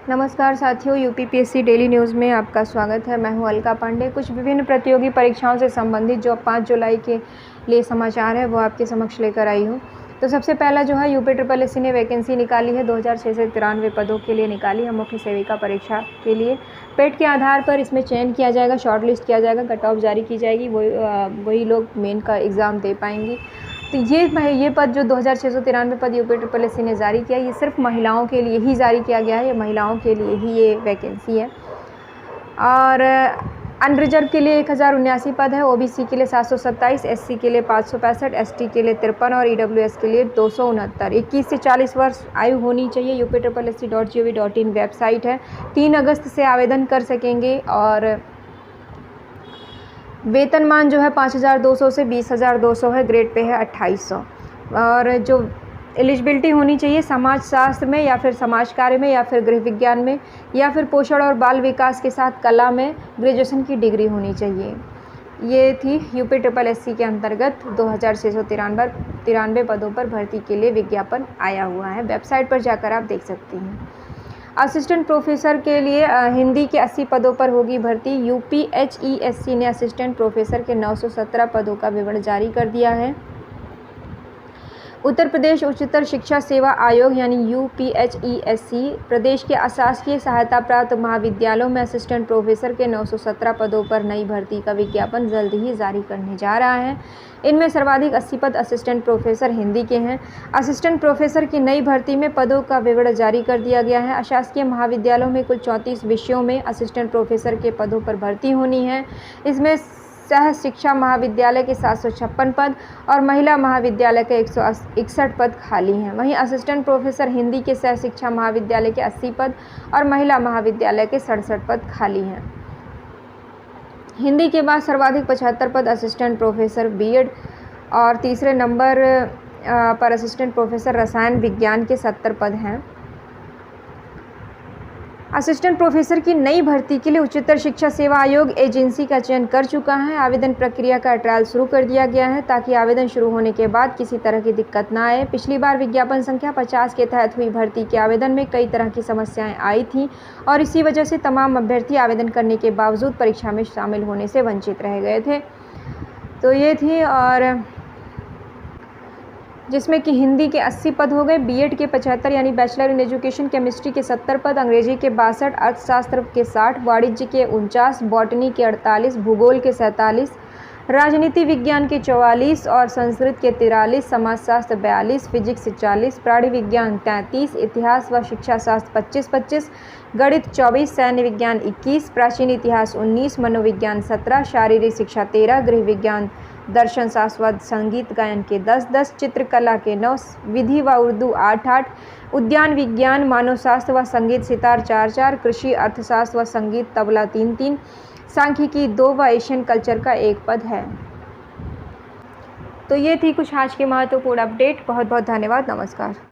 नमस्कार साथियों, UPPSC daily news में आपका स्वागत है। मैं हूं अलका पांडे। कुछ विभिन्न प्रतियोगी परीक्षाओं से संबंधित जो 5 जुलाई के लिए समाचार है वो आपके समक्ष लेकर आई हूं। तो सबसे पहला जो है यूपीएससी ने वैकेंसी निकाली है, 2693 पदों के लिए निकाली है मुख्य सेविका परीक्षा के लिए। पेट के आधार पर इसमें चयन किया जाएगा, शॉर्ट लिस्ट किया जाएगा, कट ऑफ जारी की जाएगी, वही लोग मेन का एग्ज़ाम दे पाएंगे। तो ये पद जो 2693 पद यूपीएससी ने जारी किया, ये सिर्फ महिलाओं के लिए ही जारी किया गया है। ये महिलाओं के लिए ही ये वैकेंसी है। और अनरिजर्व के लिए 1079 पद है, ओबीसी के लिए 727, एससी के लिए 565, एसटी के लिए 53 और ईडब्ल्यूएस के लिए 269। 21 से 40 वर्ष आयु होनी चाहिए। upsc.gov.in वेबसाइट है। 3 अगस्त से आवेदन कर सकेंगे। और वेतनमान जो है 5200 से 20200 है। ग्रेड पे है 2800। और जो एलिजिबिलिटी होनी चाहिए, समाज शास्त्र में या फिर समाज कार्य में या फिर गृह विज्ञान में या फिर पोषण और बाल विकास के साथ कला में ग्रेजुएशन की डिग्री होनी चाहिए। ये थी यूपीएससी के अंतर्गत 2693 पदों पर भर्ती के लिए विज्ञापन आया हुआ है। वेबसाइट पर जाकर आप देख सकती हैं। असिस्टेंट प्रोफेसर के लिए हिंदी के 80 पदों पर होगी भर्ती। यूपीएचईएससी ने असिस्टेंट प्रोफेसर के 917 पदों का विवरण जारी कर दिया है। उत्तर प्रदेश उच्चतर शिक्षा सेवा आयोग यानी यूपीएचईएससी प्रदेश के अशासकीय सहायता प्राप्त महाविद्यालयों में असिस्टेंट प्रोफेसर के 917 पदों पर नई भर्ती का विज्ञापन जल्द ही जारी करने जा रहा है। इनमें सर्वाधिक 80 पद असिस्टेंट प्रोफेसर हिंदी के हैं। असिस्टेंट प्रोफेसर की नई भर्ती में पदों का विवरण जारी कर दिया गया है। अशासकीय महाविद्यालयों में कुल 34 विषयों में असिस्टेंट प्रोफेसर के पदों पर भर्ती होनी है। इसमें सह शिक्षा महाविद्यालय के 756 पद और महिला महाविद्यालय के 161 पद खाली हैं। वहीं असिस्टेंट प्रोफेसर हिंदी के सह शिक्षा महाविद्यालय के 80 पद और महिला महाविद्यालय के 67 पद खाली हैं। हिंदी के बाद सर्वाधिक 75 पद असिस्टेंट प्रोफेसर बीएड और तीसरे नंबर पर असिस्टेंट प्रोफेसर रसायन विज्ञान के 70 पद हैं। असिस्टेंट प्रोफेसर की नई भर्ती के लिए उच्चतर शिक्षा सेवा आयोग एजेंसी का चयन कर चुका है। आवेदन प्रक्रिया का ट्रायल शुरू कर दिया गया है ताकि आवेदन शुरू होने के बाद किसी तरह की दिक्कत ना आए। पिछली बार विज्ञापन संख्या 50 के तहत हुई भर्ती के आवेदन में कई तरह की समस्याएं आई थीं और इसी वजह से तमाम अभ्यर्थी आवेदन करने के बावजूद परीक्षा में शामिल होने से वंचित रह गए थे। तो ये थी, और जिसमें कि हिंदी के 80 पद हो गए, बीएड के 75 यानी बैचलर इन एजुकेशन केमिस्ट्री के 70 पद, अंग्रेजी के 62, अर्थशास्त्र के 60, वाणिज्य के 49, बॉटनी के 48, भूगोल के 47, राजनीति विज्ञान के 44 और संस्कृत के 43, समाजशास्त्र 42, फिजिक्स 40, प्राणी विज्ञान 33, इतिहास व शिक्षा शास्त्र 25, गणित 24, सैन्य विज्ञान 21, प्राचीन इतिहास 19, मनोविज्ञान 17, शारीरिक शिक्षा 13, गृह विज्ञान, दर्शन शास्त्र, संगीत गायन के 10, चित्रकला के 9, विधि व उर्दू 8, उद्यान विज्ञान, मानवशास्त्र व संगीत सितार 4, कृषि अर्थशास्त्र व संगीत तबला 3, सांख्यिकी 2 व एशियन कल्चर का 1 पद है। तो ये थी कुछ आज की महत्वपूर्ण अपडेट। बहुत बहुत धन्यवाद। नमस्कार।